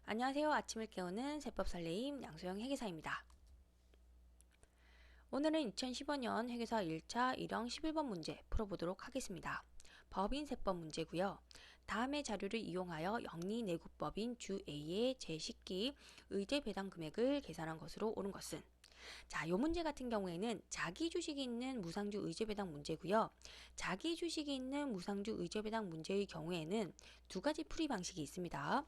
안녕하세요. 아침을 깨우는 세법 설레임 양소영 회계사입니다. 오늘은 2015년 회계사 1차 1형 11번 문제 풀어보도록 하겠습니다. 법인 세법 문제고요. 다음의 자료를 이용하여 영리내국법인 주 A의 제10기 의제 배당 금액을 계산한 것으로 옳은 것은, 자, 요 문제 같은 경우에는 자기 주식이 있는 무상주 의제배당 문제고요. 자기 주식이 있는 무상주 의제배당 문제의 경우에는 두 가지 풀이 방식이 있습니다.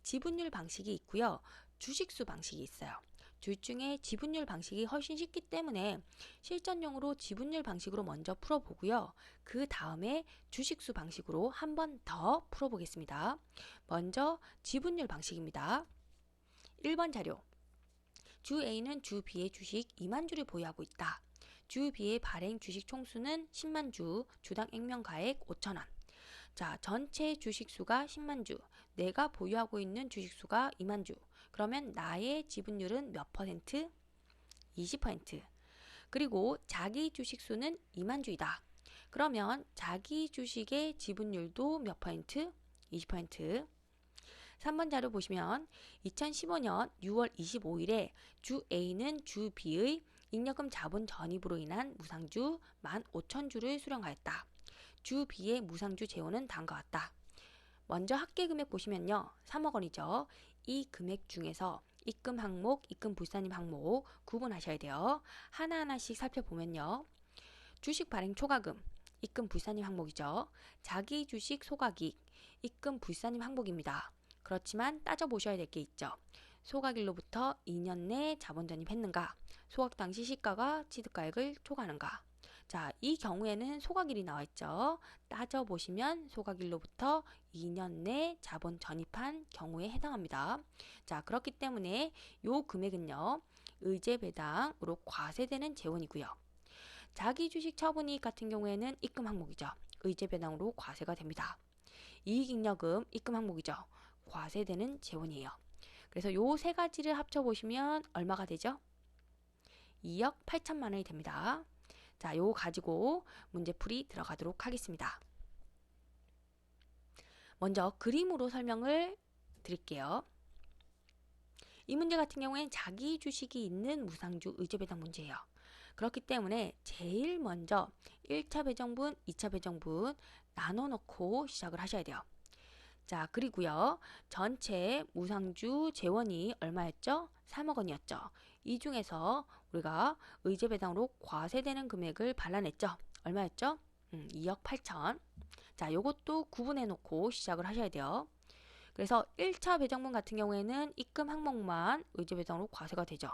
지분율 방식이 있고요. 주식수 방식이 있어요. 둘 중에 지분율 방식이 훨씬 쉽기 때문에 실전용으로 지분율 방식으로 먼저 풀어보고요. 그 다음에 주식수 방식으로 한 번 더 풀어보겠습니다. 먼저 지분율 방식입니다. 1번 자료. 주 A는 주 B의 주식 2만 주를 보유하고 있다. 주 B의 발행 주식 총수는 10만 주, 주당 액면가액 5천 원. 자, 전체 주식수가 10만 주, 내가 보유하고 있는 주식수가 2만 주. 그러면 나의 지분율은 몇 퍼센트? 20%. 그리고 자기 주식수는 2만 주이다. 그러면 자기 주식의 지분율도 몇 퍼센트? 20%. 3번 자료 보시면 2015년 6월 25일에 주 A는 주 B의 잉여금 자본 전입으로 인한 무상주 15,000주를 수령하였다. 주 B의 무상주 재원은 다음과 같다. 먼저 합계금액 보시면요. 3억 원이죠. 이 금액 중에서 입금 항목, 입금 불산입 항목 구분하셔야 돼요. 하나하나씩 살펴보면요. 주식 발행 초과금, 입금 불산입 항목이죠. 자기 주식 소각이익, 입금 불산입 항목입니다. 그렇지만 따져보셔야 될 게 있죠. 소각일로부터 2년 내 자본 전입했는가, 소각 당시 시가가 취득가액을 초과하는가. 자, 이 경우에는 소각일이 나와있죠. 따져보시면 소각일로부터 2년 내 자본 전입한 경우에 해당합니다. 자, 그렇기 때문에 요 금액은요, 의제배당으로 과세되는 재원이고요. 자기 주식 처분이익 같은 경우에는 입금 항목이죠. 의제배당으로 과세가 됩니다. 이익잉여금 입금 항목이죠. 과세되는 재원이에요. 그래서 요 세 가지를 합쳐보시면 얼마가 되죠? 2억 8천만 원이 됩니다. 자, 요 가지고 문제풀이 들어가도록 하겠습니다. 먼저 그림으로 설명을 드릴게요. 이 문제 같은 경우에는 자기 주식이 있는 무상주 의제배당 문제예요. 그렇기 때문에 제일 먼저 1차 배정분, 2차 배정분 나눠 놓고 시작을 하셔야 돼요. 자, 그리고요. 전체 무상주 재원이 얼마였죠? 3억 원이었죠. 이 중에서 우리가 의제배당으로 과세되는 금액을 발라냈죠. 얼마였죠? 2억 8천. 자, 요것도 구분해 놓고 시작을 하셔야 돼요. 그래서 1차 배정분 같은 경우에는 입금 항목만 의제배당으로 과세가 되죠.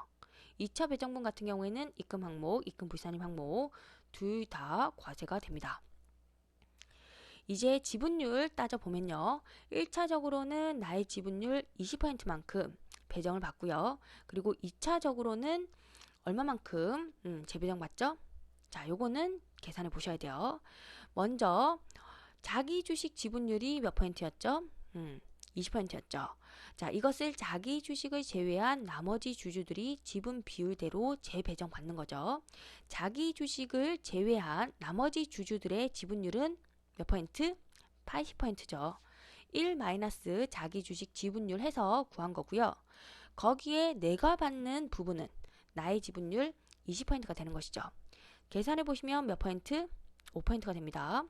2차 배정분 같은 경우에는 입금 항목, 입금 불산입 항목 둘 다 과세가 됩니다. 이제 지분율 따져보면요. 1차적으로는 나의 지분율 20%만큼 배정을 받고요. 그리고 2차적으로는 얼마만큼 재배정 받죠? 자, 요거는 계산해 보셔야 돼요. 먼저 자기 주식 지분율이 몇 퍼센트였죠? 20%였죠. 자, 이것을 자기 주식을 제외한 나머지 주주들이 지분 비율대로 재배정 받는 거죠. 자기 주식을 제외한 나머지 주주들의 지분율은 몇 퍼센트? 80%죠. 1 마이너스 자기 주식 지분율 해서 구한 거고요. 거기에 내가 받는 부분은 나의 지분율 20%가 되는 것이죠. 계산해 보시면 몇 퍼센트? 5%가 됩니다.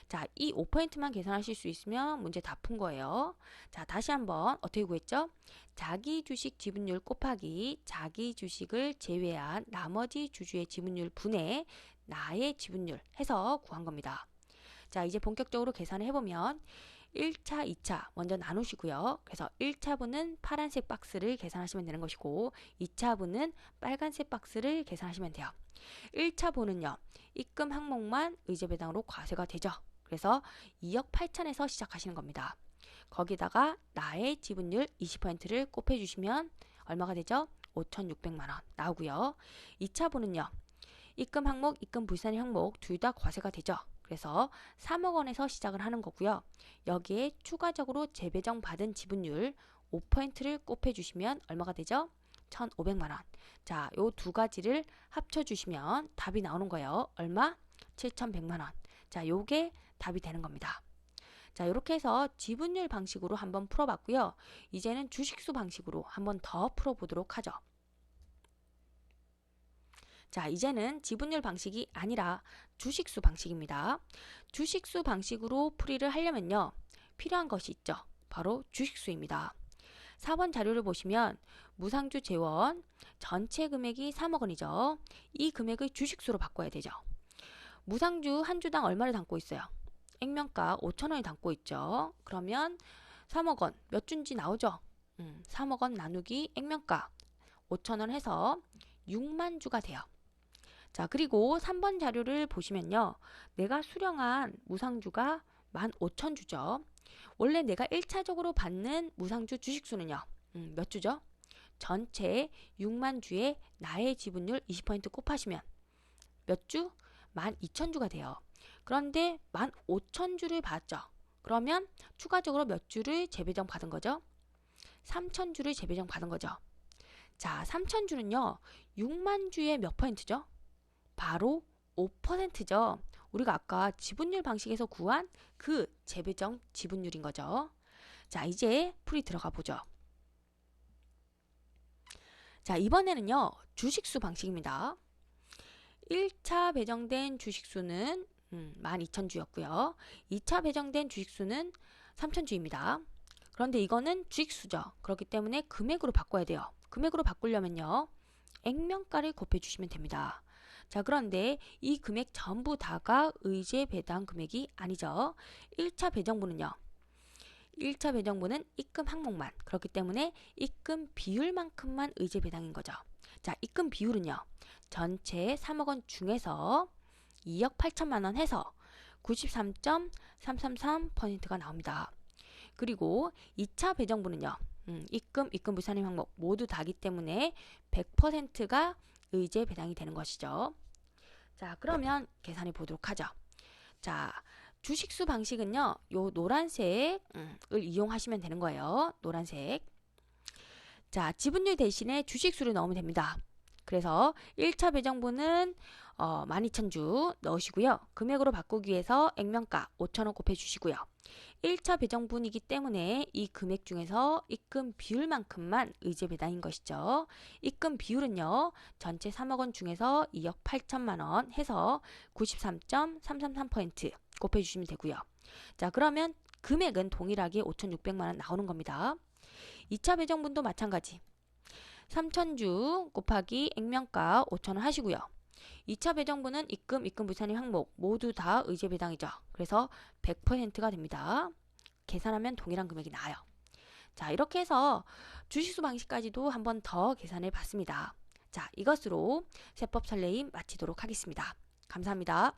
자, 이 5%만 계산하실 수 있으면 문제 다 푼 거예요. 자, 다시 한번 어떻게 구했죠? 자기 주식 지분율 곱하기 자기 주식을 제외한 나머지 주주의 지분율 분의 나의 지분율 해서 구한 겁니다. 자, 이제 본격적으로 계산을 해보면 1차, 2차 먼저 나누시고요. 그래서 1차분은 파란색 박스를 계산하시면 되는 것이고 2차분은 빨간색 박스를 계산하시면 돼요. 1차분은요. 입금 항목만 의제배당으로 과세가 되죠. 그래서 2억 8천에서 시작하시는 겁니다. 거기다가 나의 지분율 20%를 곱해주시면 얼마가 되죠? 5,600만 원 나오고요. 2차분은요. 입금 항목, 입금 불산입 항목 둘 다 과세가 되죠. 그래서 3억 원에서 시작을 하는 거고요. 여기에 추가적으로 재배정 받은 지분율 5%를 곱해주시면 얼마가 되죠? 1,500만 원. 자, 요 두 가지를 합쳐주시면 답이 나오는 거예요. 얼마? 7,100만 원. 자, 요게 답이 되는 겁니다. 자, 이렇게 해서 지분율 방식으로 한번 풀어봤고요. 이제는 주식수 방식으로 한번 더 풀어보도록 하죠. 자, 이제는 지분율 방식이 아니라 주식수 방식입니다. 주식수 방식으로 풀이를 하려면요, 필요한 것이 있죠. 바로 주식수입니다. 4번 자료를 보시면 무상주 재원 전체 금액이 3억 원이죠. 이 금액을 주식수로 바꿔야 되죠. 무상주 한 주당 얼마를 담고 있어요? 액면가 5천 원이 담고 있죠. 그러면 3억 원 몇 주인지 나오죠? 3억 원 나누기 액면가 5천 원 해서 6만 주가 돼요. 자, 그리고 3번 자료를 보시면요, 내가 수령한 무상주가 15,000주죠. 원래 내가 1차적으로 받는 무상주 주식수는요, 몇 주죠? 전체 6만 주에 나의 지분율 20% 곱하시면 몇 주? 12,000주가 돼요. 그런데 15,000주를 받았죠. 그러면 추가적으로 몇 주를 재배정 받은 거죠? 3,000주를 재배정 받은 거죠. 자, 3,000주는요, 6만 주의 몇 퍼센트죠? 바로 5%죠. 우리가 아까 지분율 방식에서 구한 그 재배정 지분율인 거죠. 자, 이제 풀이 들어가 보죠. 자, 이번에는요, 주식수 방식입니다. 1차 배정된 주식수는 12,000주였고요. 2차 배정된 주식수는 3,000주입니다. 그런데 이거는 주식수죠. 그렇기 때문에 금액으로 바꿔야 돼요. 금액으로 바꾸려면요, 액면가를 곱해주시면 됩니다. 자, 그런데 이 금액 전부 다가 의제 배당 금액이 아니죠. 1차 배정분은요, 1차 배정분은 입금 항목만, 그렇기 때문에 입금 비율만큼만 의제 배당인 거죠. 자, 입금 비율은요, 전체 3억 원 중에서 2억 8천만 원 해서 93.333%가 나옵니다. 그리고 2차 배정분은요, 입금 불산임 항목 모두 다기 때문에 100%가 의제 배당이 되는 것이죠. 자, 그러면 계산해 보도록 하죠. 자, 주식수 방식은요, 요 노란색을 이용하시면 되는 거예요. 노란색. 자, 지분율 대신에 주식수를 넣으면 됩니다. 그래서 1차 배정분은 12,000주 넣으시고요. 금액으로 바꾸기 위해서 액면가 5,000원 곱해주시고요. 1차 배정분이기 때문에 이 금액 중에서 입금 비율만큼만 의제 배당인 것이죠. 입금 비율은요, 전체 3억 원 중에서 2억 8천만 원 해서 93.333% 곱해주시면 되고요. 자, 그러면 금액은 동일하게 5,600만 원 나오는 겁니다. 2차 배정분도 마찬가지. 3,000주 곱하기 액면가 5,000원 하시고요. 2차 배정분은 입금 불산임 항목 모두 다 의제 배당이죠. 그래서 100%가 됩니다. 계산하면 동일한 금액이 나와요. 자, 이렇게 해서 주식수 방식까지도 한번 더 계산해 봤습니다. 자, 이것으로 세법 설레임 마치도록 하겠습니다. 감사합니다.